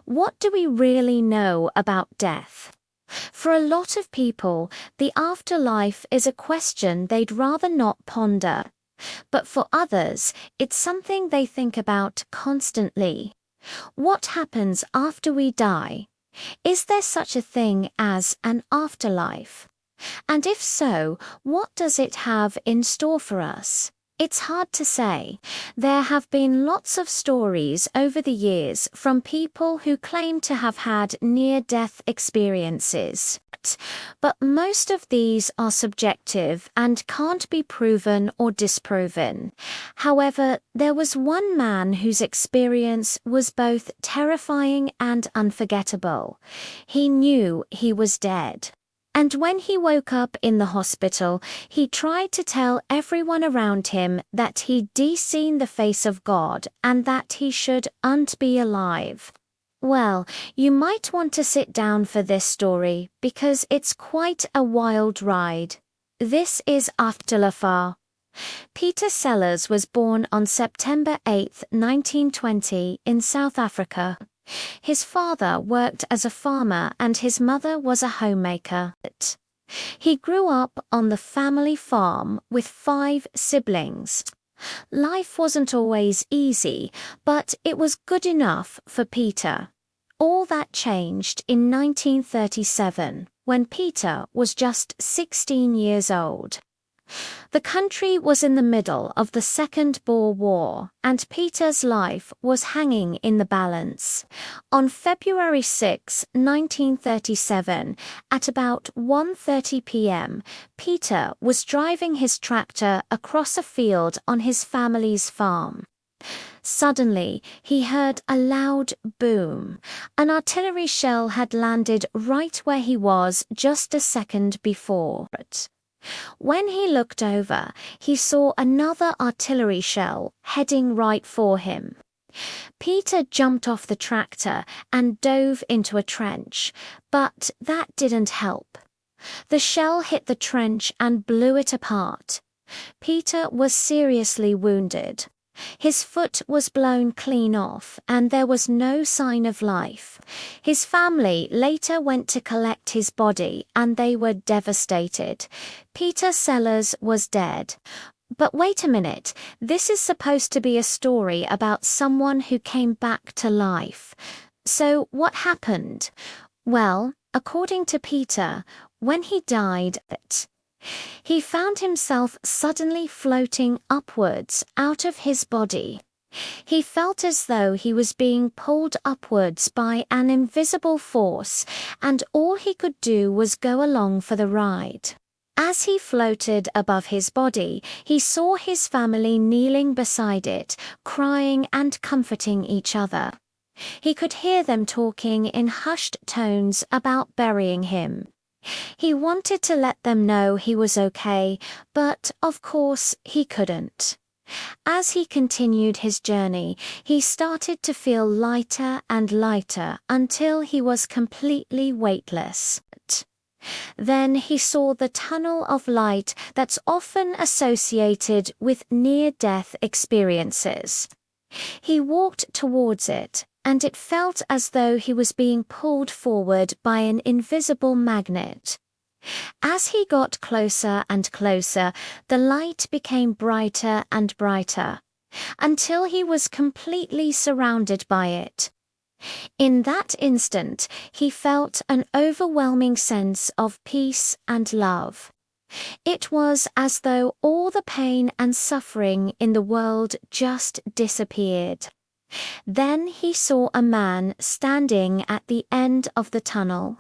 What do we really know about death? For a lot of people, the afterlife is a question they'd rather not ponder. But for others, it's something they think about constantly. What happens after we die? Is there such a thing as an afterlife? And if so, what does it have in store for us? It's hard to say. There have been lots of stories over the years from people who claim to have had near-death experiences. But most of these are subjective and can't be proven or disproven. However, there was one man whose experience was both terrifying and unforgettable. He knew he was dead. And when he woke up in the hospital, he tried to tell everyone around him that he'd seen the face of God and that he shouldn't be alive. Well, you might want to sit down for this story because it's quite a wild ride. This is Afterlife. Peter Sellers was born on September 8, 1920 in South Africa. His father worked as a farmer and his mother was a homemaker. He grew up on the family farm with 5 siblings. Life wasn't always easy, but it was good enough for Peter. All that changed in 1937, when Peter was just 16 years old. The country was in the middle of the Second Boer War, and Peter's life was hanging in the balance. On February 6, 1937, at about 1:30 p.m., Peter was driving his tractor across a field on his family's farm. Suddenly, he heard a loud boom. An artillery shell had landed right where he was just a second before. When he looked over, he saw another artillery shell heading right for him. Peter jumped off the tractor and dove into a trench, but that didn't help. The shell hit the trench and blew it apart. Peter was seriously wounded. His foot was blown clean off, and there was no sign of life. His family later went to collect his body, and they were devastated. Peter Sellers was dead. But wait a minute, this is supposed to be a story about someone who came back to life. So what happened? Well, according to Peter, when he died, he found himself suddenly floating upwards out of his body. He felt as though he was being pulled upwards by an invisible force, and all he could do was go along for the ride. As he floated above his body, he saw his family kneeling beside it, crying and comforting each other. He could hear them talking in hushed tones about burying him. He wanted to let them know he was okay, but of course he couldn't. As he continued his journey, he started to feel lighter and lighter until he was completely weightless. Then he saw the tunnel of light that's often associated with near-death experiences. He walked towards it, and it felt as though he was being pulled forward by an invisible magnet. As he got closer and closer, the light became brighter and brighter, until he was completely surrounded by it. In that instant, he felt an overwhelming sense of peace and love. It was as though all the pain and suffering in the world just disappeared. Then he saw a man standing at the end of the tunnel.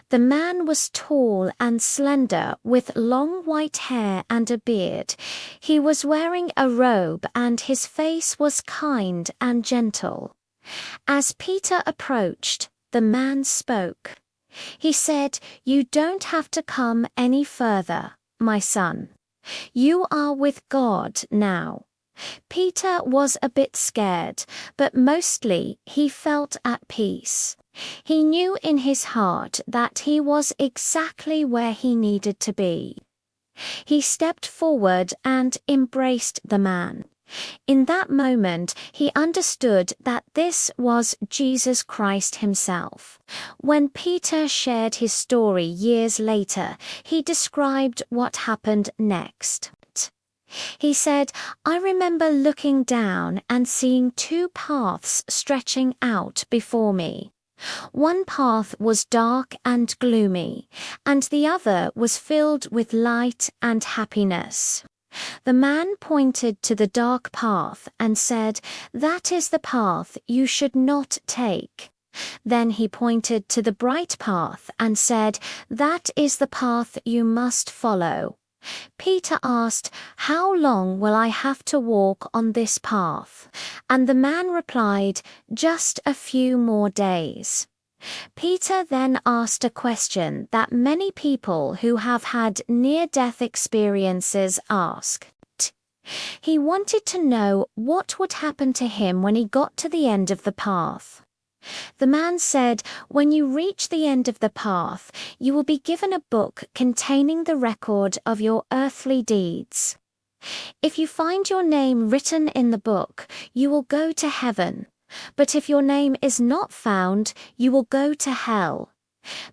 The man was tall and slender with long white hair and a beard. He was wearing a robe and his face was kind and gentle. As Peter approached, the man spoke. He said, "You don't have to come any further, my son. You are with God now." Peter was a bit scared, but mostly he felt at peace. He knew in his heart that he was exactly where he needed to be. He stepped forward and embraced the man. In that moment, he understood that this was Jesus Christ himself. When Peter shared his story years later, he described what happened next. He said, "I remember looking down and seeing two paths stretching out before me. One path was dark and gloomy, and the other was filled with light and happiness. The man pointed to the dark path and said, 'That is the path you should not take.' Then he pointed to the bright path and said, 'That is the path you must follow.' Peter asked, 'How long will I have to walk on this path?' And the man replied, 'Just a few more days.' Peter then asked a question that many people who have had near-death experiences ask. He wanted to know what would happen to him when he got to the end of the path. The man said, 'When you reach the end of the path, you will be given a book containing the record of your earthly deeds. If you find your name written in the book, you will go to heaven. But if your name is not found, you will go to hell.'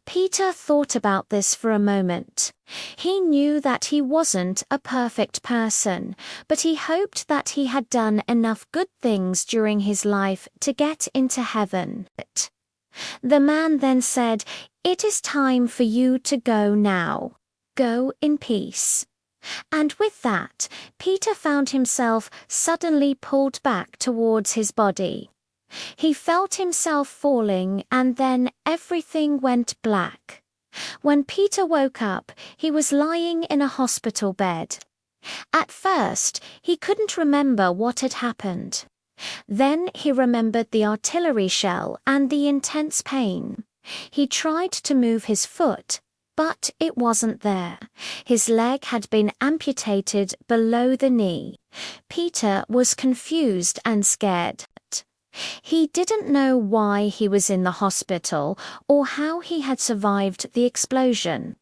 Peter thought about this for a moment. He knew that he wasn't a perfect person, but he hoped that he had done enough good things during his life to get into heaven. The man then said, 'It is time for you to go now. Go in peace.' And with that, Peter found himself suddenly pulled back towards his body. He felt himself falling, and then everything went black. When Peter woke up, he was lying in a hospital bed. At first, he couldn't remember what had happened. Then he remembered the artillery shell and the intense pain. He tried to move his foot, but it wasn't there. His leg had been amputated below the knee. Peter was confused and scared. He didn't know why he was in the hospital or how he had survived the explosion.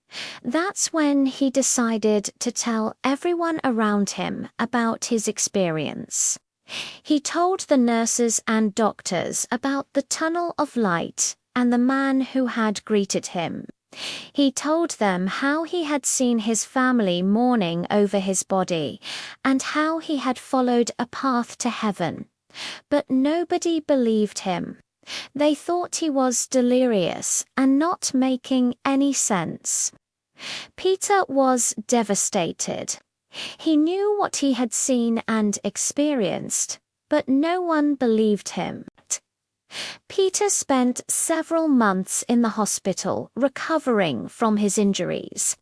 That's when he decided to tell everyone around him about his experience. He told the nurses and doctors about the tunnel of light and the man who had greeted him. He told them how he had seen his family mourning over his body and how he had followed a path to heaven. But nobody believed him. They thought he was delirious and not making any sense. Peter was devastated. He knew what he had seen and experienced, but no one believed him. Peter spent several months in the hospital recovering from his injuries.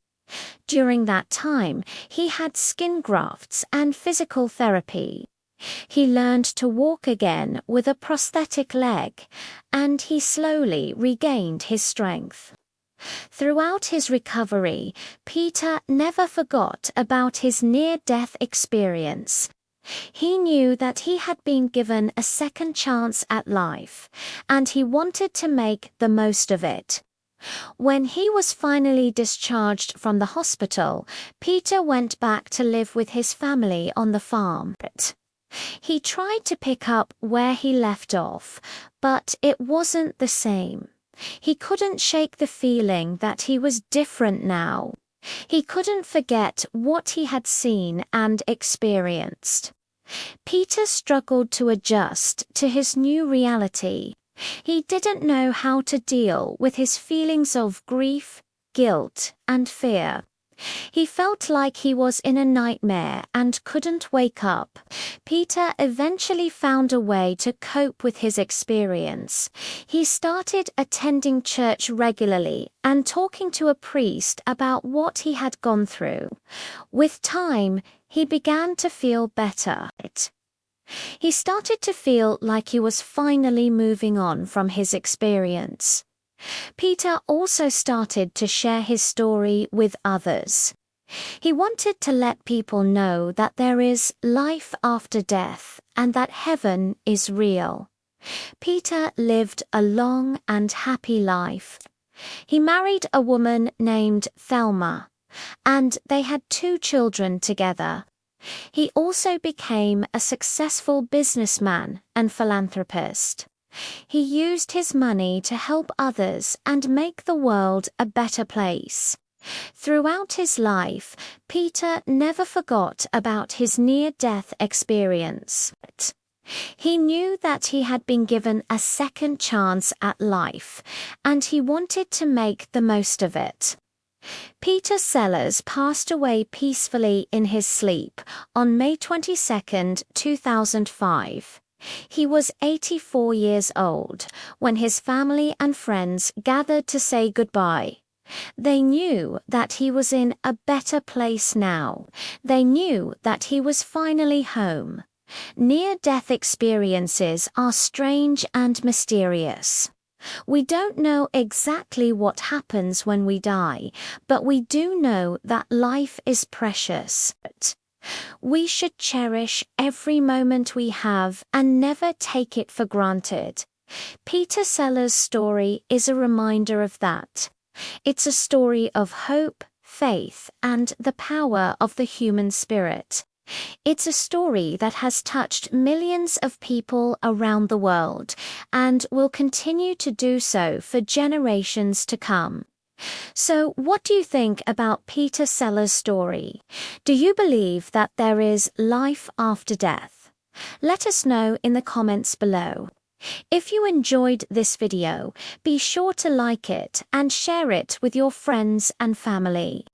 During that time, he had skin grafts and physical therapy. He learned to walk again with a prosthetic leg, and he slowly regained his strength. Throughout his recovery, Peter never forgot about his near-death experience. He knew that he had been given a second chance at life, and he wanted to make the most of it. When he was finally discharged from the hospital, Peter went back to live with his family on the farm. He tried to pick up where he left off, but it wasn't the same. He couldn't shake the feeling that he was different now. He couldn't forget what he had seen and experienced. Peter struggled to adjust to his new reality. He didn't know how to deal with his feelings of grief, guilt, and fear. He felt like he was in a nightmare and couldn't wake up. Peter eventually found a way to cope with his experience. He started attending church regularly and talking to a priest about what he had gone through. With time, he began to feel better. He started to feel like he was finally moving on from his experience. Peter also started to share his story with others. He wanted to let people know that there is life after death and that heaven is real. Peter lived a long and happy life. He married a woman named Thelma, and they had 2 children together. He also became a successful businessman and philanthropist. He used his money to help others and make the world a better place. Throughout his life, Peter never forgot about his near-death experience. He knew that he had been given a second chance at life, and he wanted to make the most of it. Peter Sellers passed away peacefully in his sleep on May 22, 2005. He was 84 years old when his family and friends gathered to say goodbye. They knew that he was in a better place now. They knew that he was finally home. Near-death experiences are strange and mysterious. We don't know exactly what happens when we die, but we do know that life is precious. We should cherish every moment we have and never take it for granted. Peter Sellers' story is a reminder of that. It's a story of hope, faith, and the power of the human spirit. It's a story that has touched millions of people around the world and will continue to do so for generations to come. So, what do you think about Peter Sellers' story? Do you believe that there is life after death? Let us know in the comments below. If you enjoyed this video, be sure to like it and share it with your friends and family.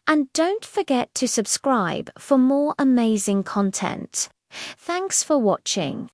And don't forget to subscribe for more amazing content. Thanks for watching.